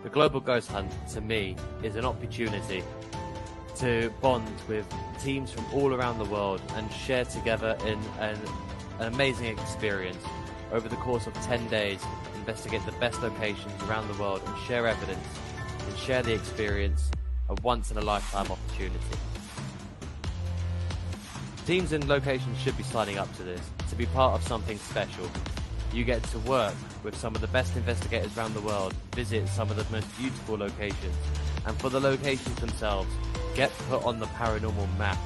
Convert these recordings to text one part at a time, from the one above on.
The Global Ghost Hunt, to me, is an opportunity to bond with teams from all around the world and share together in an amazing experience. Over the course of 10 days, investigate the best locations around the world and share evidence and share the experience, a once-in-a-lifetime opportunity. Teams and locations should be signing up to this, to be part of something special. You get to work with some of the best investigators around the world, visit some of the most beautiful locations, and for the locations themselves, get put on the paranormal map.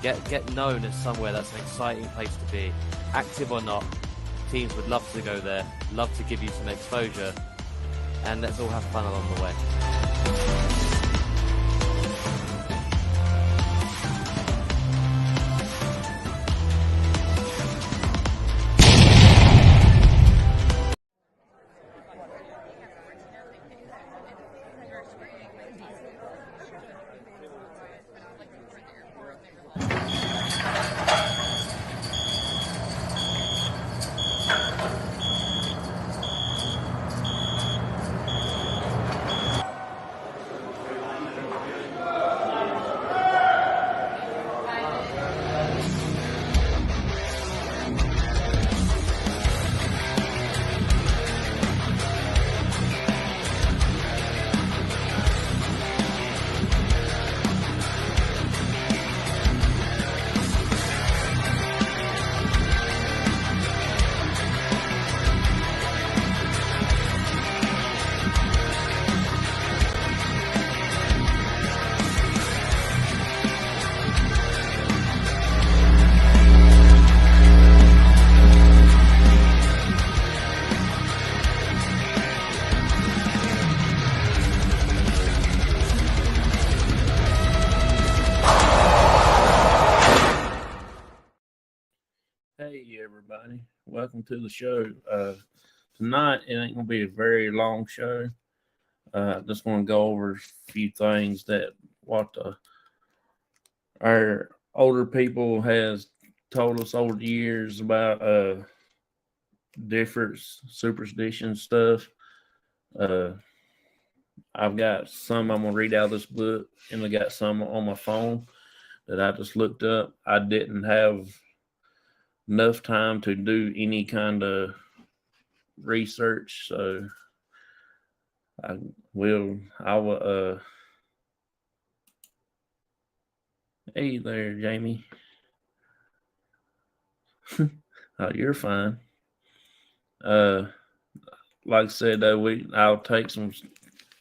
Get known as somewhere that's an exciting place to be. Active or not, teams would love to go there, love to give you some exposure, and let's all have fun along the way. Hey everybody, welcome to the show. Tonight it ain't gonna be a very long show. Just want to go over a few things that our older people has told us over the years about different superstition stuff. I've got some I'm gonna read out of this book, and I got some on my phone that I just looked up. I didn't have enough time to do any kind of research, so I will hey there, Jamie. Oh, you're fine. Like I said, I'll take some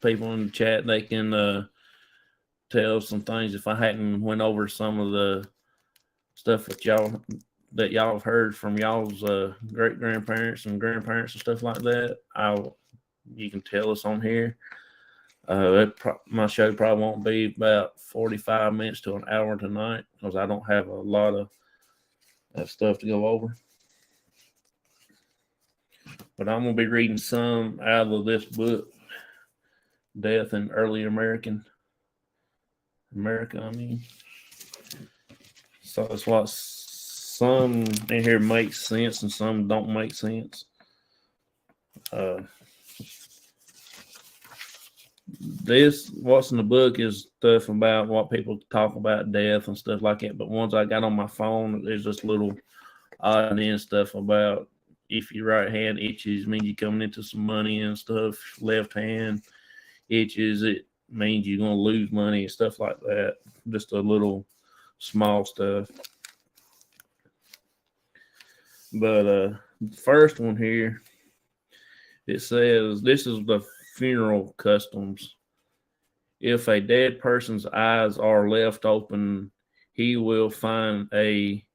people in the chat. They can tell some things if I hadn't went over some of the stuff that y'all have heard from y'all's great grandparents and grandparents and stuff like that. You can tell us on here. My show probably won't be about 45 minutes to an hour tonight because I don't have a lot of stuff to go over. But I'm gonna be reading some out of this book, Death in Early America. So it's what some in here makes sense and some don't make sense. What's in the book is stuff about what people talk about death and stuff like that. But ones I got on my phone, there's just little odd and end stuff about if your right hand itches, means you're coming into some money and stuff. Left hand itches, it means you're going to lose money and stuff like that. Just a little small stuff. But the first one here, it says, this is the funeral customs. If a dead person's eyes are left open, he will find a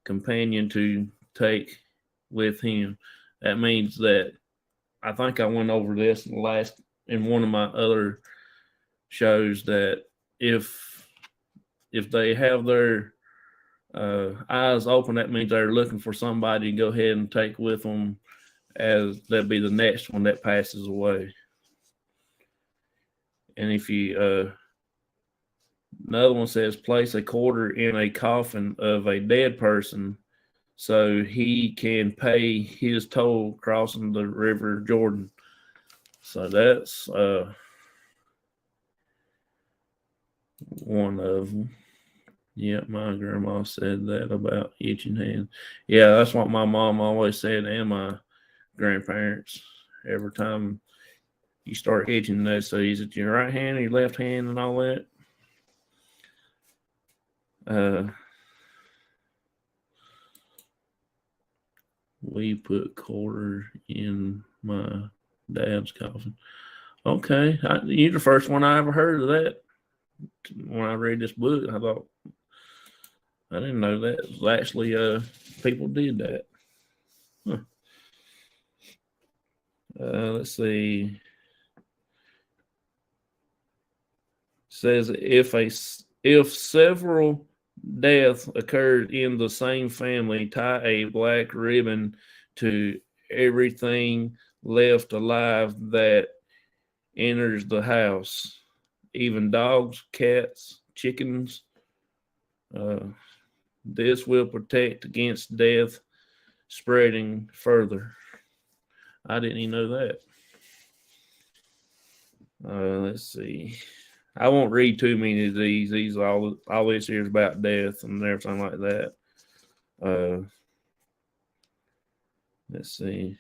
companion to take with him. That means that, I think I went over this in one of my other shows, that if they have their eyes open, that means they're looking for somebody to go ahead and take with them, as that'd be the next one that passes away. And if you another one says, place a quarter in a coffin of a dead person so he can pay his toll crossing the river Jordan. So that's one of them. Yeah, my grandma said that about itching hands. Yeah, that's what my mom always said, and my grandparents. Every time you start itching, they say, is it your right hand or your left hand and all that? We put quarter in my dad's coffin. Okay, you're the first one I ever heard of that. When I read this book, I thought, I didn't know that was actually people did that. Huh. Let's see. Says if several deaths occurred in the same family, tie a black ribbon to everything left alive that enters the house, even dogs, cats, chickens. This will protect against death spreading further. I didn't even know that. Let's see. I won't read too many of these. These all this here is about death and everything like that. Let's see.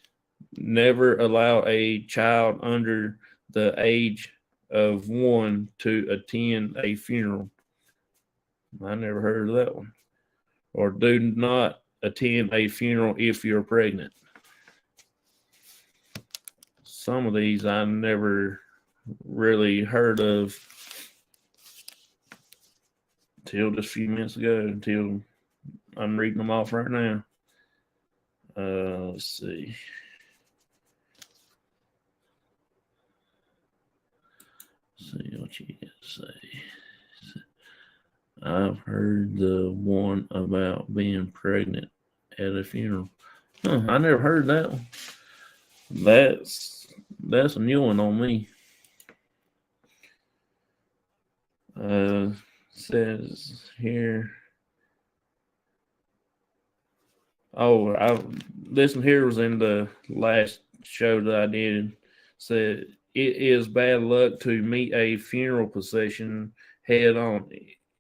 Never allow a child under the age of 1 to attend a funeral. I never heard of that one. Or do not attend a funeral if you're pregnant. Some of these I never really heard of till just a few minutes ago, until I'm reading them off right now. Let's see. See what you got to say. I've heard the one about being pregnant at a funeral. I never heard that one. That's a new one on me. Says here. This one here was in the last show that I did. Said it is bad luck to meet a funeral procession head on.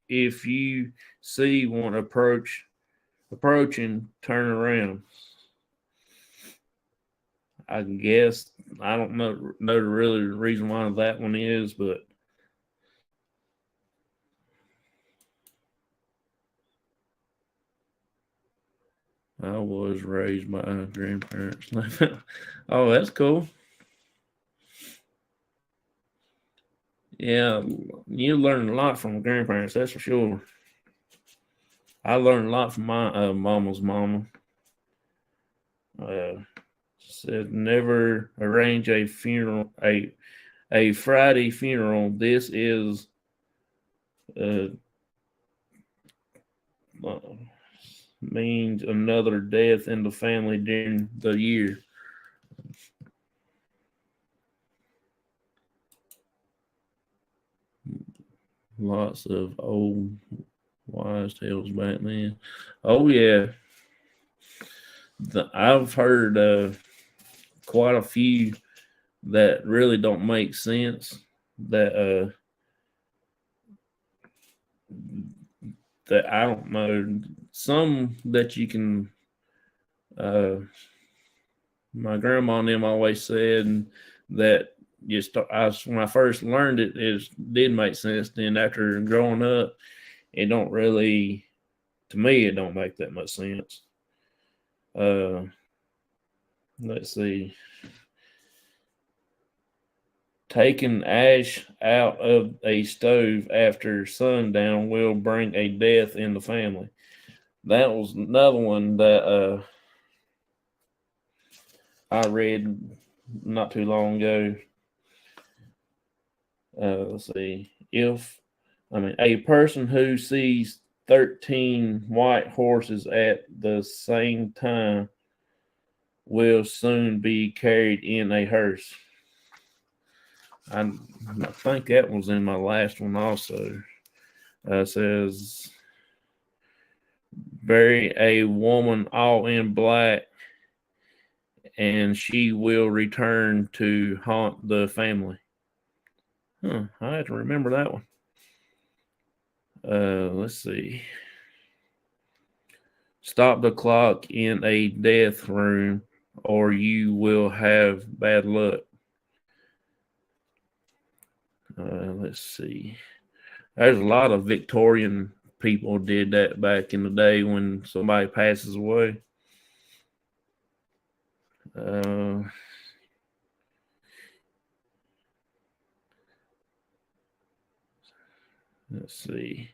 If you see one approaching, turn around. I guess I don't know the really reason why that one is, but I was raised by grandparents. Oh, that's cool. Yeah, you learn a lot from grandparents, that's for sure. I learned a lot from my mama's mama. Said never arrange a funeral, a Friday funeral. This is means another death in the family during the year. Lots of old wise tales back then. Oh yeah, I've heard quite a few that really don't make sense. That I don't know. Some that you can. My grandma and them always said that when I first learned it, it did make sense. Then after growing up, it don't really. To me, it don't make that much sense. Let's see. Taking ash out of a stove after sundown will bring a death in the family. That was another one that I read not too long ago. Let's see. A person who sees 13 white horses at the same time will soon be carried in a hearse. I think that was in my last one also. Says bury a woman all in black and she will return to haunt the family. I have to remember that one. Let's see. Stop the clock in a death room or you will have bad luck. Let's see. There's a lot of Victorian people did that back in the day when somebody passes away. Let's see.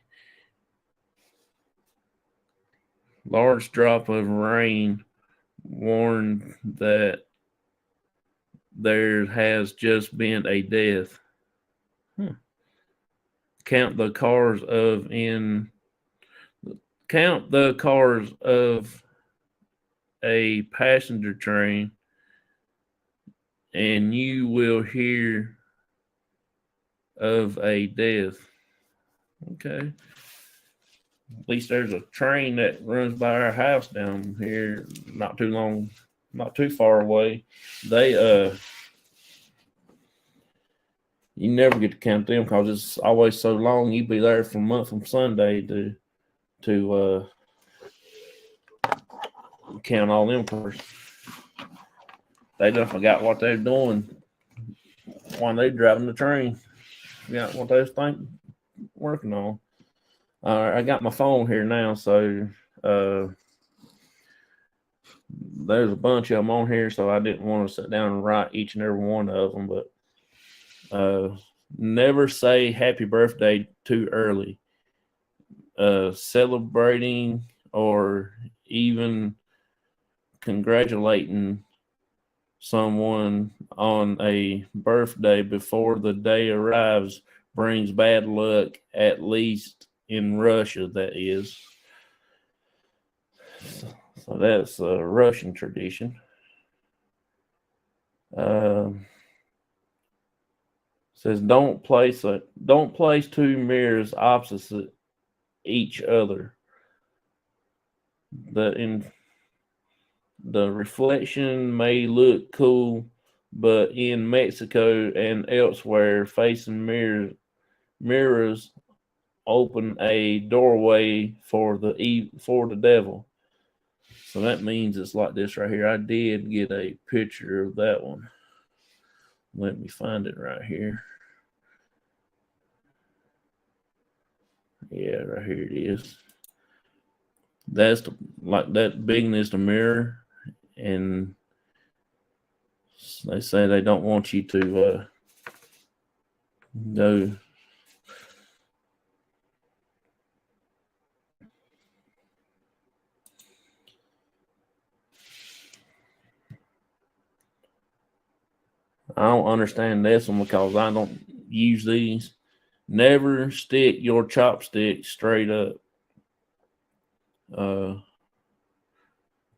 Large drop of rain warned that there has just been a death. Count the cars of a passenger train and you will hear of a death. Okay. At least there's a train that runs by our house down here not too far away. They you never get to count them because it's always so long. You'd be there from Sunday to count all them cars. They done forgot what they're doing while they're driving the train. Yeah, what they was working on. All right, I got my phone here now, so there's a bunch of them on here, so I didn't want to sit down and write each and every one of them, but never say happy birthday too early. Celebrating or even congratulating someone on a birthday before the day arrives brings bad luck, at least in Russia, that is. So that's a Russian tradition. Says don't place two mirrors opposite each other. The reflection may look cool, but in Mexico and elsewhere, facing mirrors open a doorway for the devil. So that means it's like this right here. I did get a picture of that one. Let me find it right here. Yeah, right here it is. That's like that bigness the mirror, and they say they don't want you to go. I don't understand this one because I don't use these. Never stick your chopstick straight up.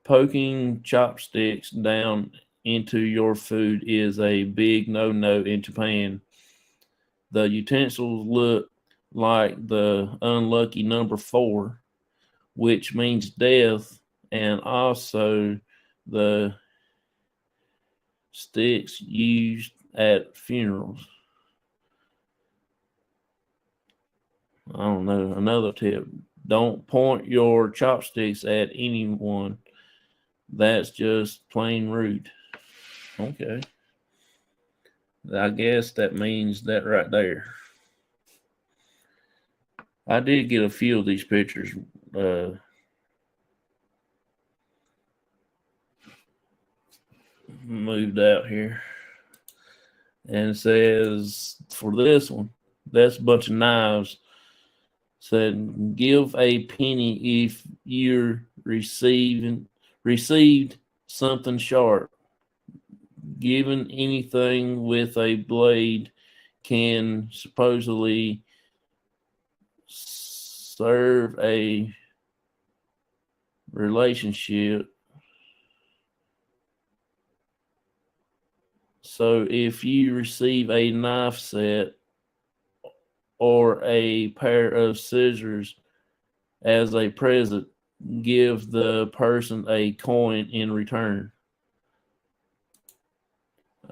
Poking chopsticks down into your food is a big no-no in Japan. The utensils look like the unlucky number 4, which means death, and also the sticks used at funerals. I don't know. Another tip: don't point your chopsticks at anyone. That's just plain rude. Okay. I guess that means that right there. I did get a few of these pictures moved out here. And it says for this one, that's a bunch of knives. Said give a penny if you're received something sharp. Given anything with a blade can supposedly serve a relationship. So if you receive a knife set or a pair of scissors as a present, give the person a coin in return.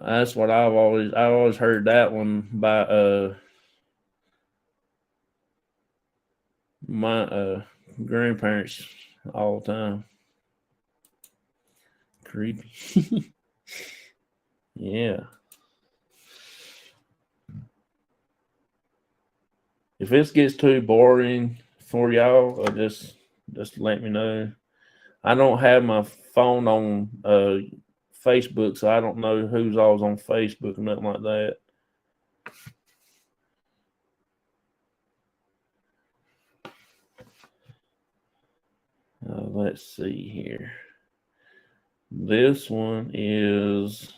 That's what I've always heard that one by my grandparents all the time. Creepy. Yeah. If this gets too boring for y'all, just let me know. I don't have my phone on Facebook, so I don't know who's always on Facebook or nothing like that. Let's see here. This one is,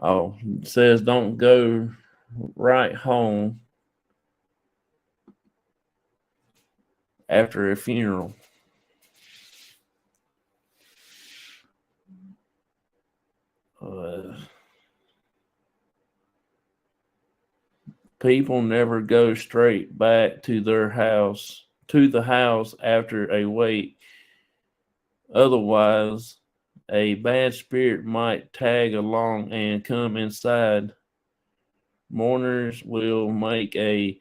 it says don't go right home after a funeral. People never go straight back to the house after a wake. Otherwise, a bad spirit might tag along and come inside. Mourners will make a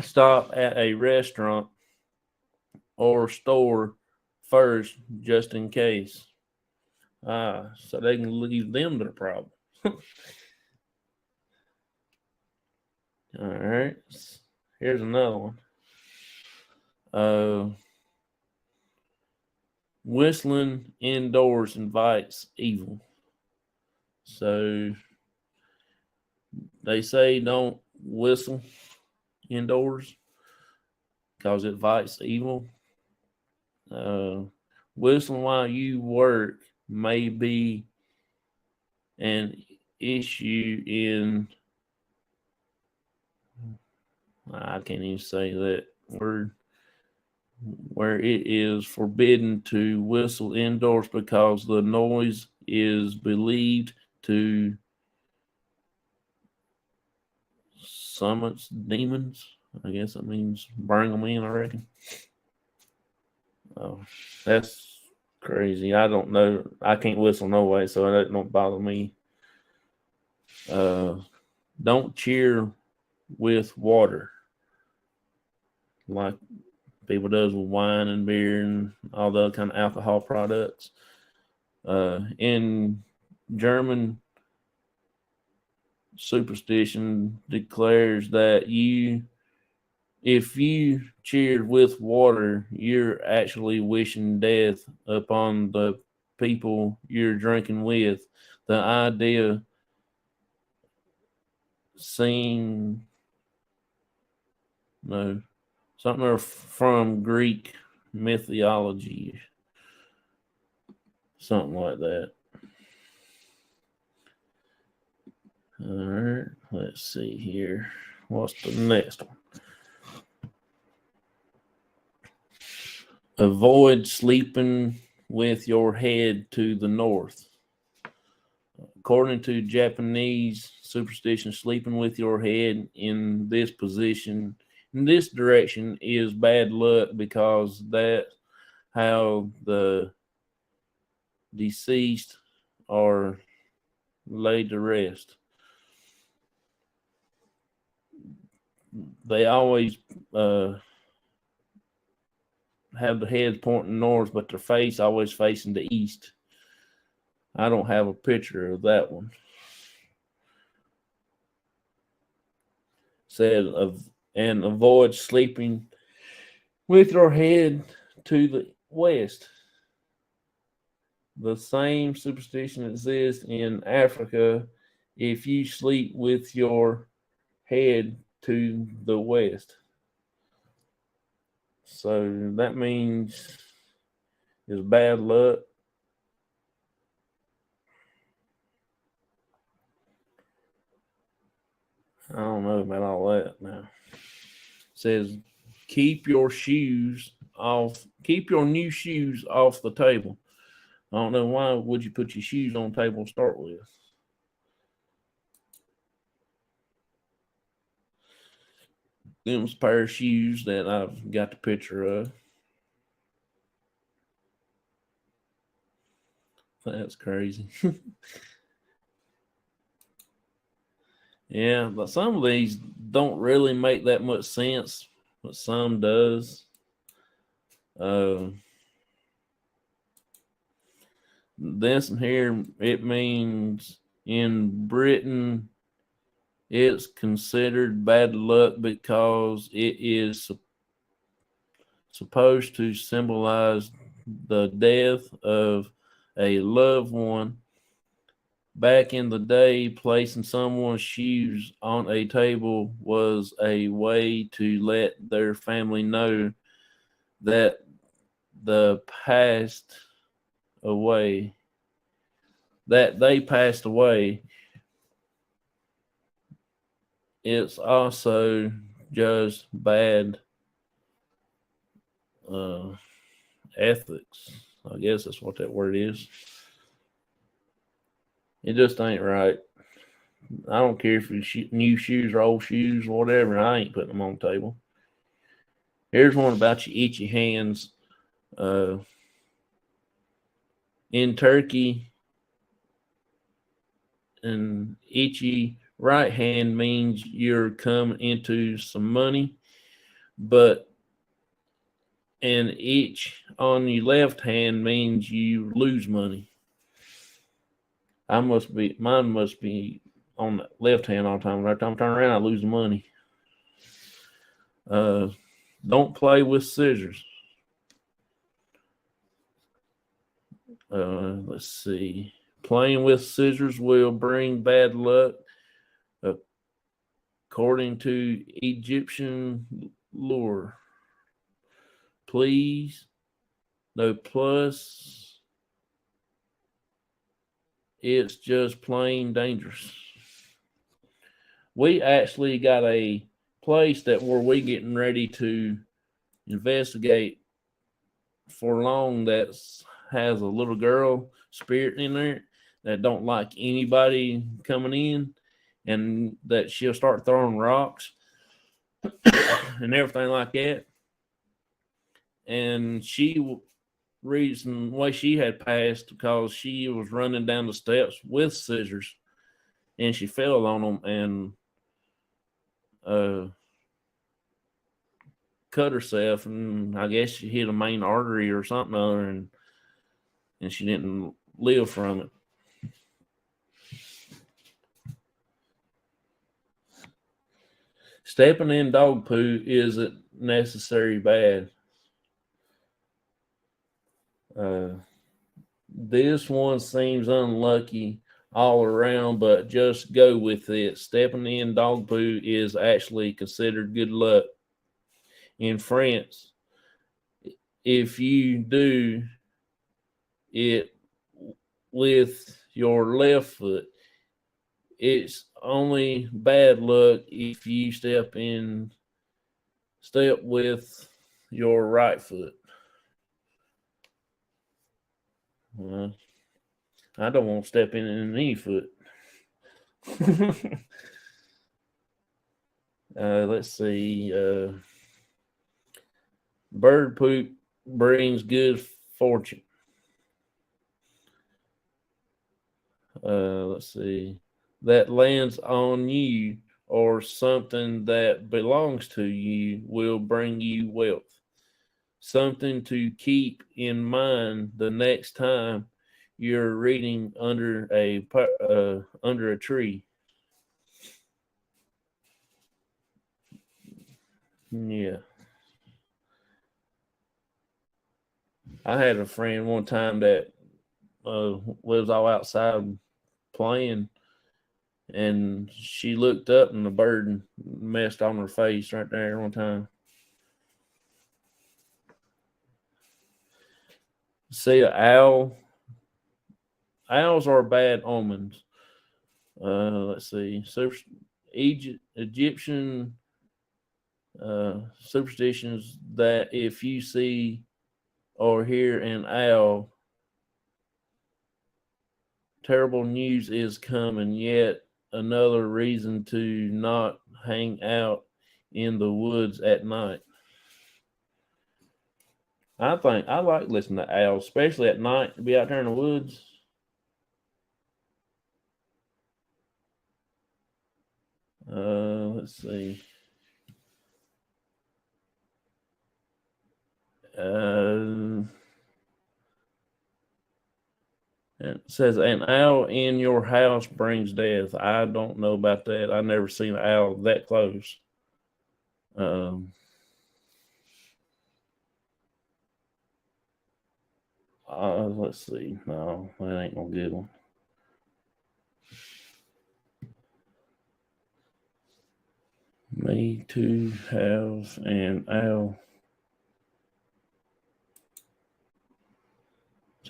stop at a restaurant or store first just in case. So they can leave them to the problem. All right. Here's another one. Whistling indoors invites evil. So they say don't whistle indoors because it invites evil. Whistling while you work may be an issue in, I can't even say that word, where it is forbidden to whistle indoors because the noise is believed to summons demons. I guess that means bring them in, I reckon. Oh, that's crazy. I don't know. I can't whistle no way, so that don't bother me. Don't cheer with water like people does with wine and beer and all the kind of alcohol products. In German, superstition declares that if you cheer with water, you're actually wishing death upon the people you're drinking with. The idea something from Greek mythology, something like that. All right, let's see here. What's the next one? Avoid sleeping with your head to the north. According to Japanese superstition, sleeping with your head in this position, in this direction, is bad luck because that's how the deceased are laid to rest. They always have the heads pointing north, but their face always facing the east. I don't have a picture of that one. Said and avoid sleeping with your head to the west. The same superstition exists in Africa. If you sleep with your head to the west, so that means it's bad luck. I don't know about all that now. It says keep your new shoes off the table. I don't know why would you put your shoes on the table to start with. Them's a pair of shoes that I've got the picture of. That's crazy. Yeah, but some of these don't really make that much sense, but some does. This one here, it means in Britain, it's considered bad luck because it is supposed to symbolize the death of a loved one. Back in the day, placing someone's shoes on a table was a way to let their family know that they passed away. It's also just bad ethics. I guess that's what that word is. It just ain't right. I don't care if it's new shoes or old shoes, whatever. I ain't putting them on the table. Here's one about your itchy hands. In Turkey, an itchy right hand means you're coming into some money, but an itch on your left hand means you lose money. Mine must be on the left hand all the time. Every time I turn around, I lose money. Don't play with scissors. Let's see. Playing with scissors will bring bad luck, according to Egyptian lore. Please, no plus. It's just plain dangerous. We actually got a place that where we getting ready to investigate for long that has a little girl spirit in there that don't like anybody coming in, and that she'll start throwing rocks and everything like that. And reason why she had passed because she was running down the steps with scissors and she fell on them and cut herself, and I guess she hit a main artery or something other, and she didn't live from it. Stepping in dog poo isn't necessarily bad. This one seems unlucky all around, but just go with it. Stepping in dog poo is actually considered good luck. In France, if you do it with your left foot, it's only bad luck if you step with your right foot. I don't want to step in any foot. Let's see. Bird poop brings good fortune. Let's see. That lands on you or something that belongs to you will bring you wealth. Something to keep in mind the next time you're reading under a tree. Yeah. I had a friend one time that was all outside playing, and she looked up and the bird messed on her face right there one time. See an owl. Owls are bad omens. Let's see. Egyptian superstitions that if you see or hear an owl, terrible news is coming. Yet another reason to not hang out in the woods at night. I think I like listening to owls, especially at night, to be out there in the woods. Let's see. It says an owl in your house brings death. I don't know about that. I never seen an owl that close. Let's see. No, that ain't no good one. Me to have an owl.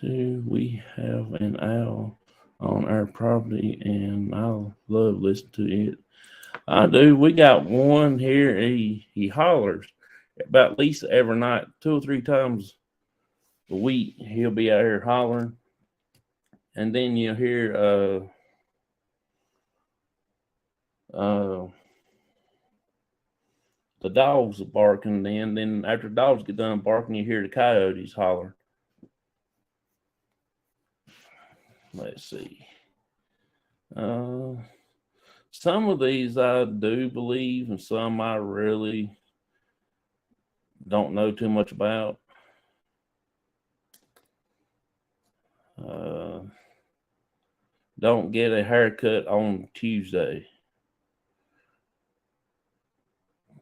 We have an owl on our property, and I love listening to it. I do. We got one here. He hollers about at least every night, 2 or 3 times a week. He'll be out here hollering, and then you'll hear the dogs are barking. Then after the dogs get done barking, you hear the coyotes holler. Let's see. Some of these I do believe, and some I really don't know too much about. Don't get a haircut on Tuesday.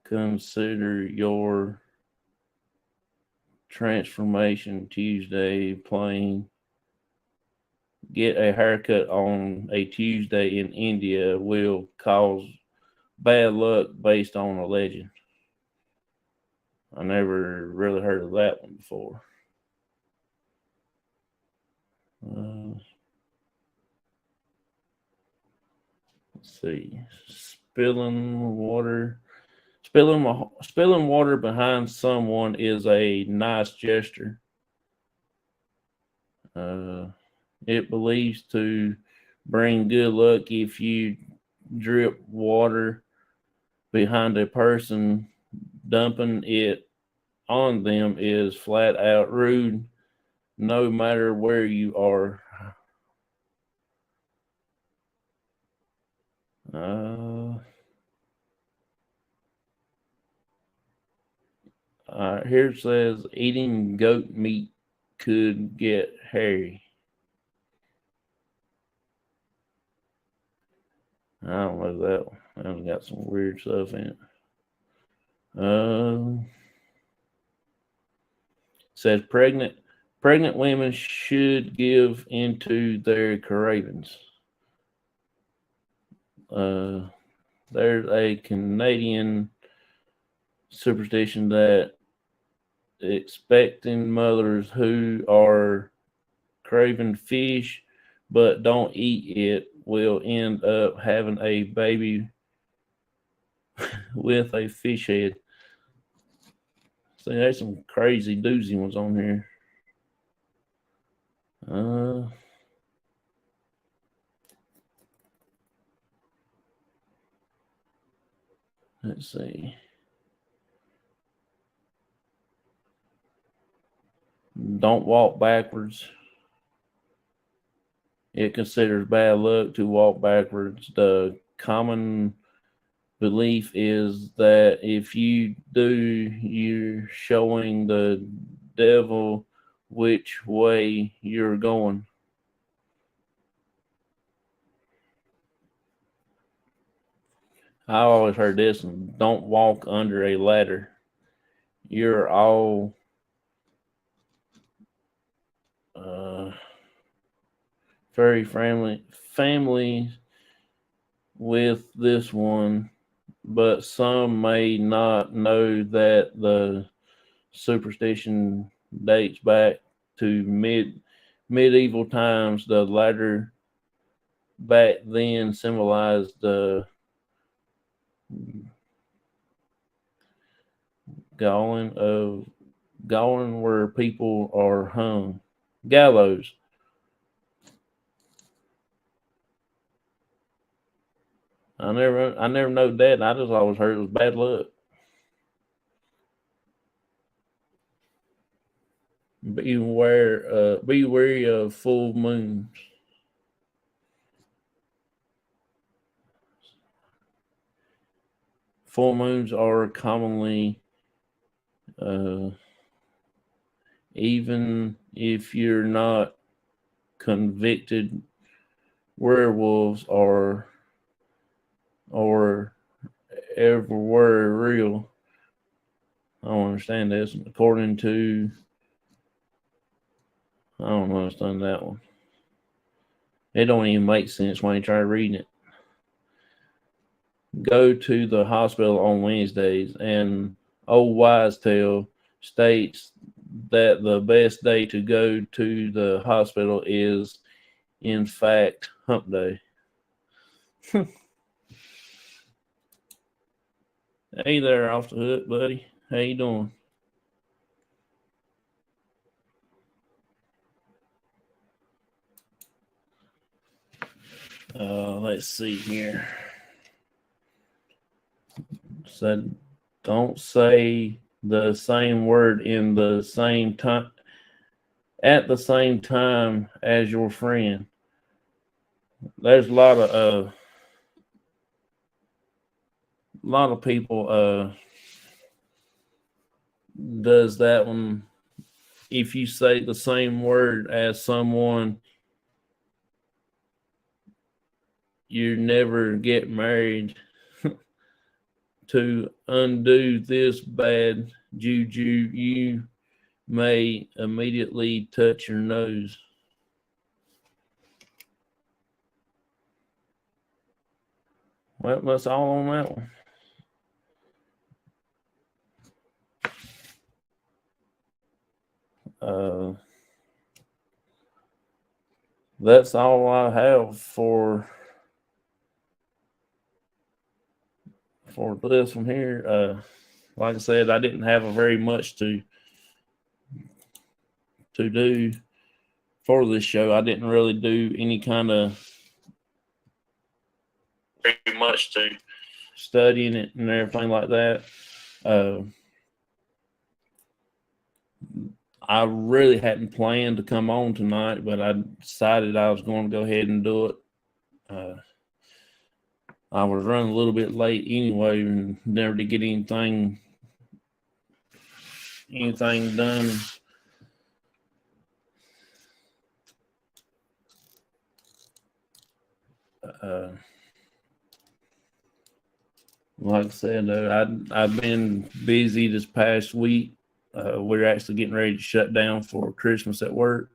Consider your transformation Tuesday plain. Get a haircut on a Tuesday in India will cause bad luck based on a legend. I never really heard of that one before. Let's see. Spilling water behind someone is a nice gesture. It believes to bring good luck. If you drip water behind a person, dumping it on them is flat out rude, no matter where you are. Here it says eating goat meat could get hairy. I don't know that one. That one's got some weird stuff in it. Says pregnant women should give into their cravings. There's a Canadian superstition that expecting mothers who are craving fish but don't eat it will end up having a baby with a fish head. See, there's some crazy doozy ones on here. Let's see. Don't walk backwards. It considers bad luck to walk backwards. The common belief is that if you do, you're showing the devil which way you're going. I always heard this one. Don't walk under a ladder. You're all very family with this one, but some may not know that the superstition dates back to medieval times. The ladder back then symbolized the gallows where people are hung. Gallows. I never know that. I just always heard it was bad luck. Be wary of full moons. full moons are commonly, even if you're not convicted werewolves or ever were real. I don't understand this. According to, I don't understand that one. It don't even make sense when you try reading it. Go to the hospital on Wednesdays, and Old Wise Tale states that the best day to go to the hospital is, in fact, hump day. Hey there, off the hook, buddy. How you doing? Let's see here. Said, don't say the same word in the same time at the same time as your friend. There's a lot of people does that one. If you say the same word as someone, you never get married. To undo this bad juju, you may immediately touch your nose. Well, that's all on that one. That's all I have for this one here. Like I said, I didn't have a very much to do for this show. I didn't really do any kind of very much to studying it and everything like that. I really hadn't planned to come on tonight, but I decided I was going to go ahead and do it. I was running a little bit late anyway, and never to get anything done. Like I said, I've been busy this past week. We're actually getting ready to shut down for Christmas at work,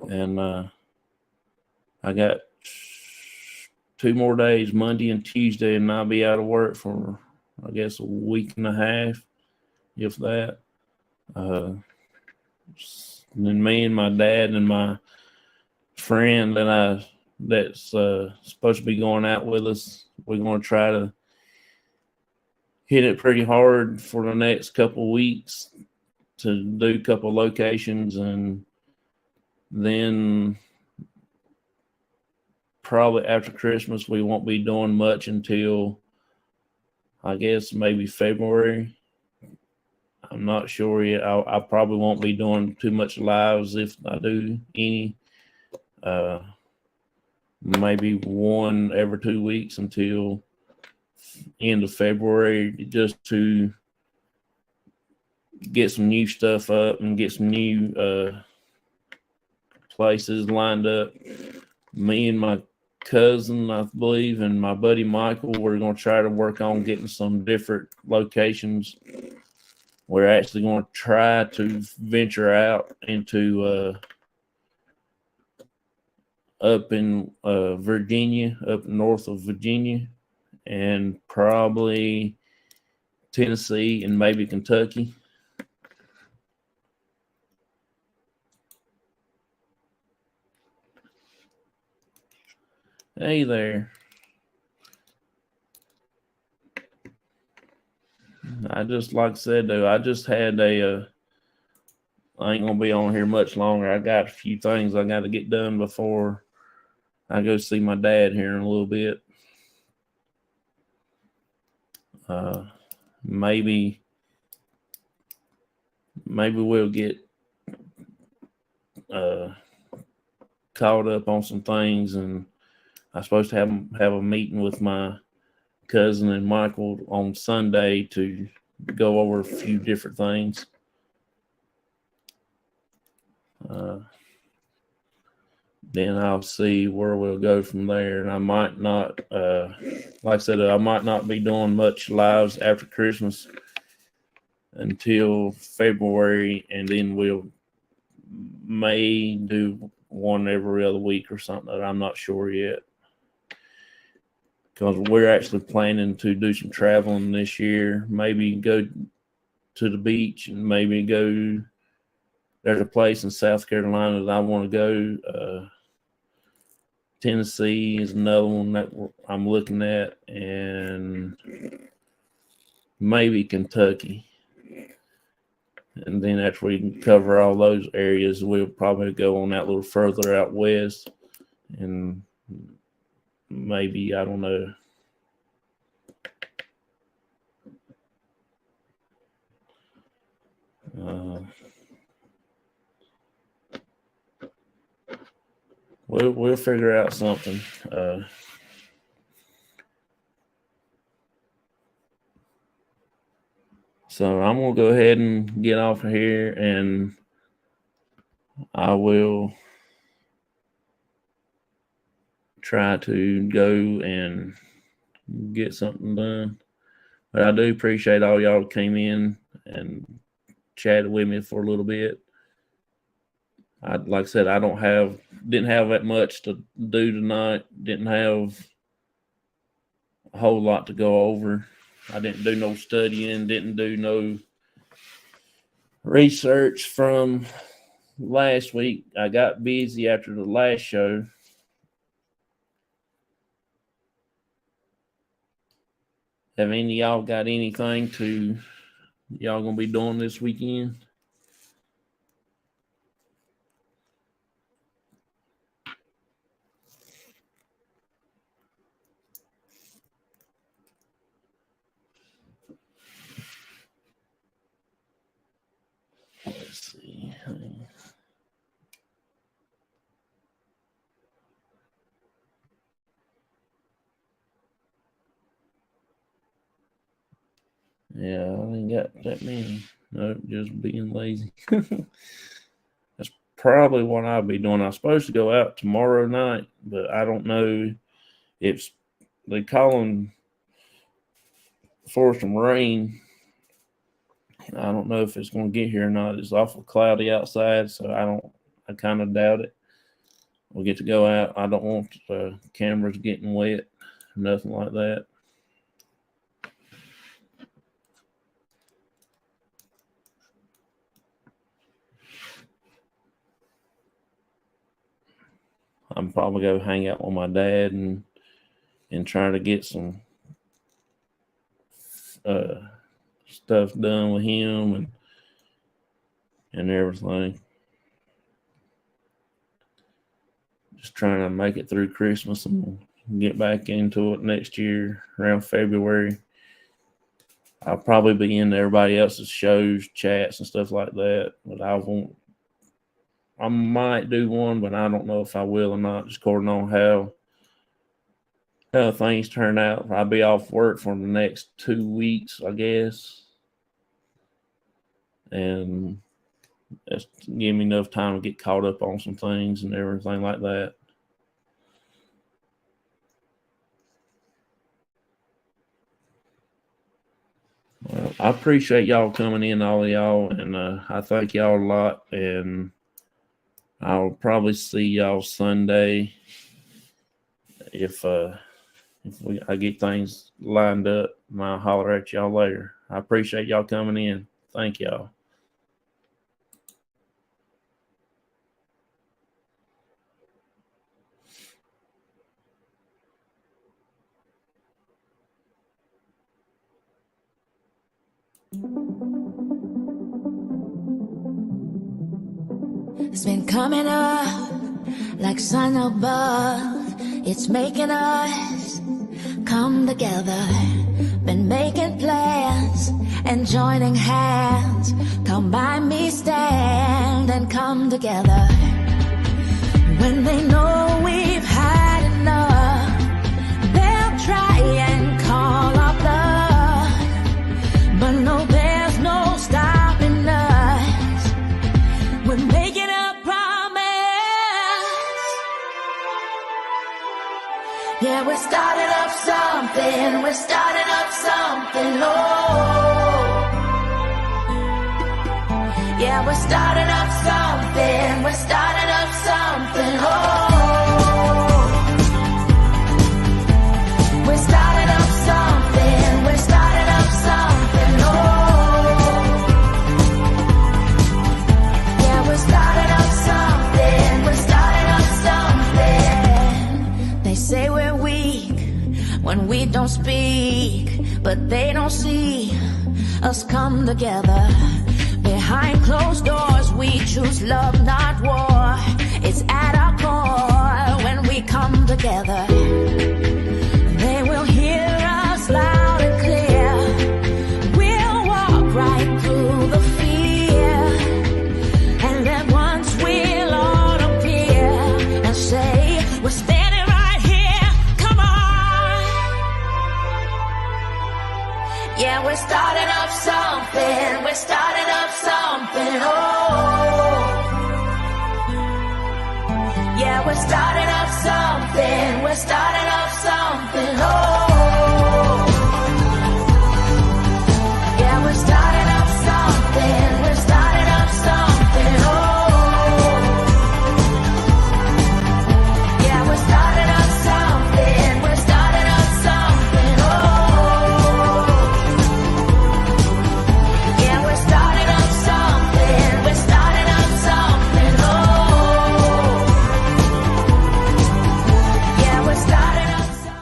and I got 2 more days, Monday and Tuesday, and I'll be out of work for, I guess, a week and a half, if that. Then me and my dad and my friend that's supposed to be going out with us, we're going to try to hit it pretty hard for the next couple of weeks to do a couple of locations, and then probably after Christmas we won't be doing much until, I guess, maybe February. I'm not sure yet. I probably won't be doing too much lives, if I do any. Maybe one every 2 weeks until end of February, just to get some new stuff up and get some new places lined up. Me and my cousin, I believe, and my buddy Michael, we're going to try to work on getting some different locations. We're actually going to try to venture out into up in Virginia, up north of Virginia, and probably Tennessee and maybe Kentucky. Hey there. I just, like I said, though, I just had I ain't going to be on here much longer. I got a few things I got to get done before I go see my dad here in a little bit. Maybe we'll get caught up on some things, and I'm supposed to have a meeting with my cousin and Michael on Sunday to go over a few different things. Then I'll see where we'll go from there. And I might not, like I said, I might not be doing much lives after Christmas until February, and then we'll may do one every other week or something. That I'm not sure yet, because we're actually planning to do some traveling this year. Maybe go to the beach, and maybe go. There's a place in South Carolina that I want to go. Tennessee is another one that I'm looking at, and maybe Kentucky. And then after we can cover all those areas, we'll probably go on that little further out west, and maybe, I don't know. We'll figure out something. So I'm gonna go ahead and get off of here, and I will try to go and get something done. But I do appreciate all y'all who came in and chatted with me for a little bit. Like I said, didn't have that much to do tonight. Didn't have a whole lot to go over. I didn't do no studying, didn't do no research from last week. I got busy after the last show. Have any of y'all got anything y'all gonna be doing this weekend? Let's see. Yeah, I ain't got that many. Nope, just being lazy. That's probably what I'll be doing. I'm supposed to go out tomorrow night, but I don't know if they calling for some rain. I don't know if it's going to get here or not. It's awful cloudy outside, so I kind of doubt it. We'll get to go out. I don't want the cameras getting wet, nothing like that. I'm probably going to hang out with my dad and try to get some stuff done with him and everything. Just trying to make it through Christmas and get back into it next year around February. I'll probably be in everybody else's shows, chats, and stuff like that. But I might do one, but I don't know if I will or not, just according on how things turn out. I'll be off work for the next 2 weeks, I guess. And that's give me enough time to get caught up on some things and everything like that. Well, I appreciate y'all coming in, all of y'all, and I thank y'all a lot. And I'll probably see y'all Sunday if I get things lined up. And I'll holler at y'all later. I appreciate y'all coming in. Thank y'all. It's been coming up like sun above. It's making us come together. Been making plans and joining hands. Come by me, stand and come together. When they know we've had enough, they'll try and calm we're starting up something, we're starting up something, oh. Yeah, we're starting up something, we're starting up something, oh. We're starting up something, we're starting up something, oh. Yeah, we're starting up something, we're starting up something. They say we're weak when we don't speak, but they don't see us come together. Behind closed doors, we choose love, not war. It's at our core when we come together. They will hear us loud and clear. We'll walk right through the fear, and then once we'll all appear and say, we're standing right here, come on. Yeah, we're starting up something, we're starting up something, oh. Yeah, we're starting up something, we're starting up something, oh. Yeah, we're starting up something, we're starting up something, oh. Yeah, we're starting up something, we're starting up something, oh. Yeah, we're starting up something, we're starting up something, oh. Yeah, we're starting up something.